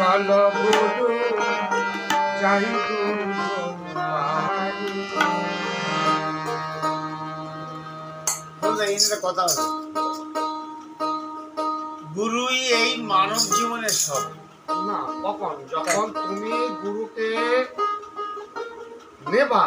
চলো গুরু যাই গুরু বাড়ি। কথা হবে, গুরুই এই মানব জীবনের সব না। কখন? যখন তুমি গুরুকে নেবা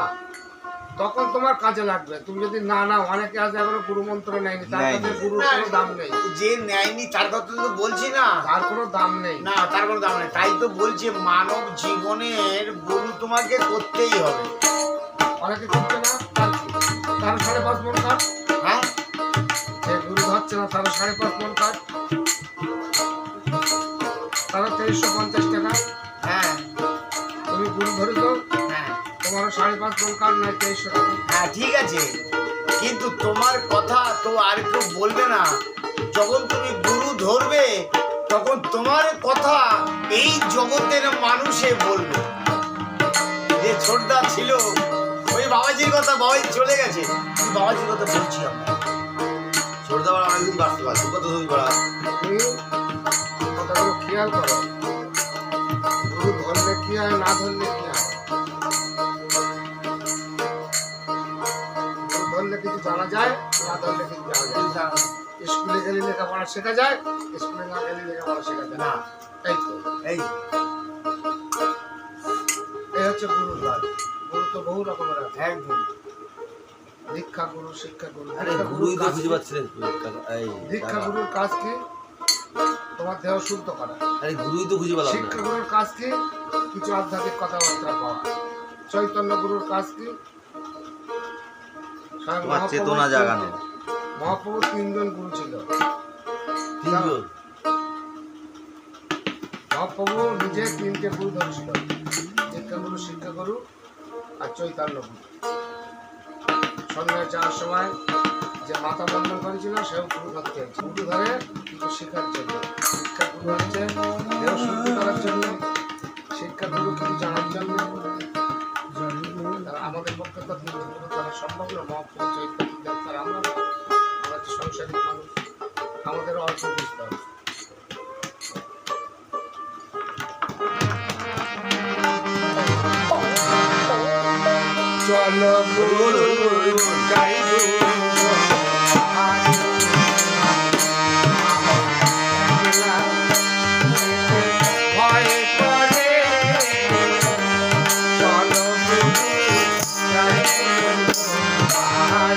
তখন তোমার কাজে লাগবে। তুমি যদি না নাও, অনেকে আছে এখনো গুরু মন্ত্র নেয়নি, তার কাছে গুরুর কোনো দাম নেই। যে নেয়নি তার কথা তো বলছি না, তার কোনো দাম নেই। না তার কোনো দাম নেই। তাই তো বলছি মানব জীবনের গুরু তোমাকে করতেই হবে। অনেকে করছে না, তার 5.5 মন কাঠ। হ্যাঁ, যে গুরু ধরছে না তারা 5.5 মন কাঠ, তারা 2350 টাকা। হ্যাঁ তুমি গুরু ধরে তো, হ্যাঁ তোমারও 5.5 মন কাঠ নয় 2300 টাকা। হ্যাঁ ঠিক আছে, কিন্তু তোমার কথা তো আর কেউ বলবে না। যখন তুমি গুরু ধরবে তখন তোমার কথা এই জগতের মানুষে বলবে। যে ছোটদা ছিল, ওই বাবাজির কথা, বাবাজি চলে গেছে, বাবাজির কথা বলছি আমরা। ছোটদা বড় অনেকদিন বাঁচতে পারছি, কত তুমি বড়। তুমি কথাগুলো খেয়াল করো, গুরু ধরলে কি হয়, না ধরলে কি হয়। গুরু ধরলে কিছু জানা যায়, না ধরলে কিছু জানা যায় না। স্কুলে গেলে লেখাপড়া শেখা যায়, স্কুলে না গেলে লেখাপড়া শেখা যায় না। তাই তো, এই এই হচ্ছে গুরুর কাজ। গুরু তো বহু রকমের আছে। একদম দীক্ষা গুরু, শিক্ষা গুরু। গুরুই তো খুঁজে পাচ্ছিলেন। দীক্ষা গুরুর কাজ কি? তোমার দেহ শুদ্ধ করা। আরে গুরুই তো খুঁজে পেলাম না। শিক্ষা গুরুর কাজ কি? কিছু আধ্যাত্মিক কথাবার্তা পাওয়া। চৈতন্য গুরুর কাজ কি? তোমার চেতনা জাগানো। মহাপ্রভু 3 জন গুরু ছিল। 3 জন? মহাপ্রভু নিজে 3টে গুরু ধরেছিল, দীক্ষা গুরু, শিক্ষা গুরু আর চৈতন্য গুরু। সন্ধ্যায় যাওয়ার সময় যে মাথা বন্ধন করেছিল সেও গুরু ধরতে হয়েছে। গুরু ধরে কিছু শেখার জন্য। শিক্ষা গুরু হচ্ছে দেহ শুদ্ধ করার জন্য, শিক্ষা গুরু কিছু জানার জন্য। আমাদের পক্ষে তো 3 গুরু ধরা সম্ভব না। মহাপ্রভু চৈতন্য দেবতার আমরা সংসারিক মানুষ, আমাদের অল্প বুঝতে হবে। চলো গুরু যাই গুরু ভয় করে, চলো গুরু যাই আমার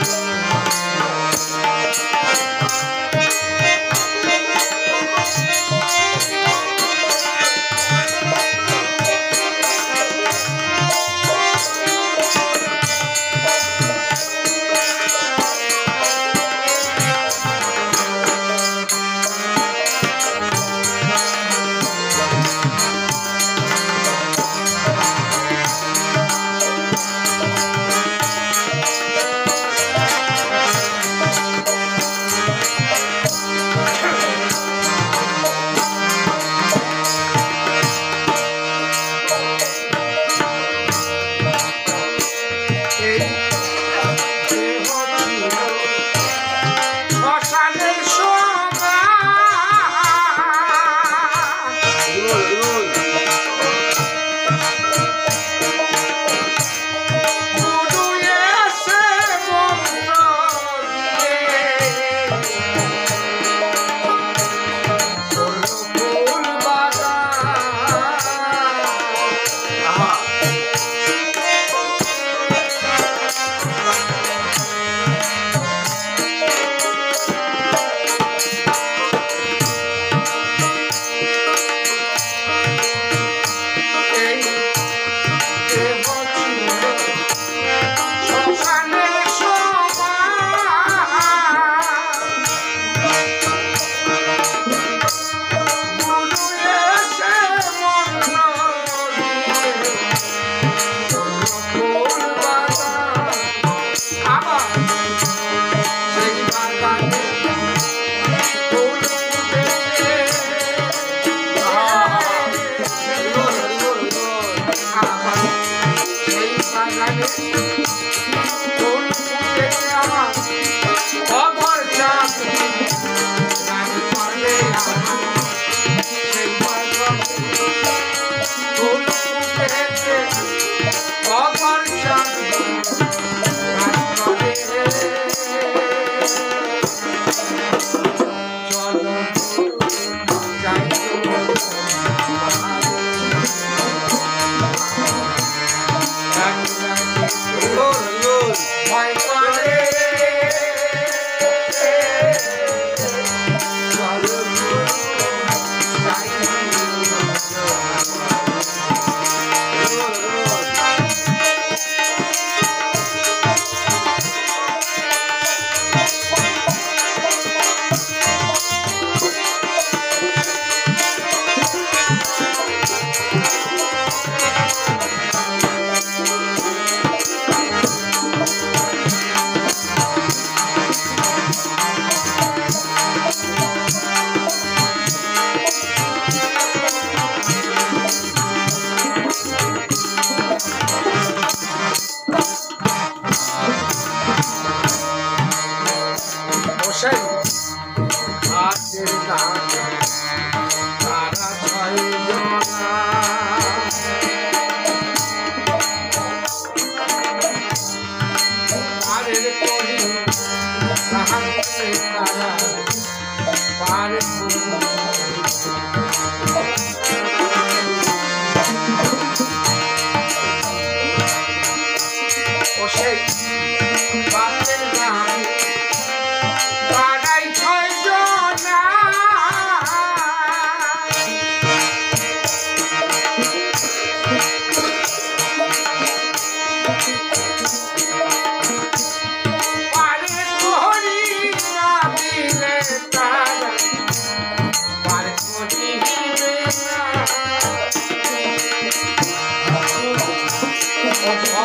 ও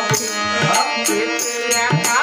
ভক্তি পেতে একা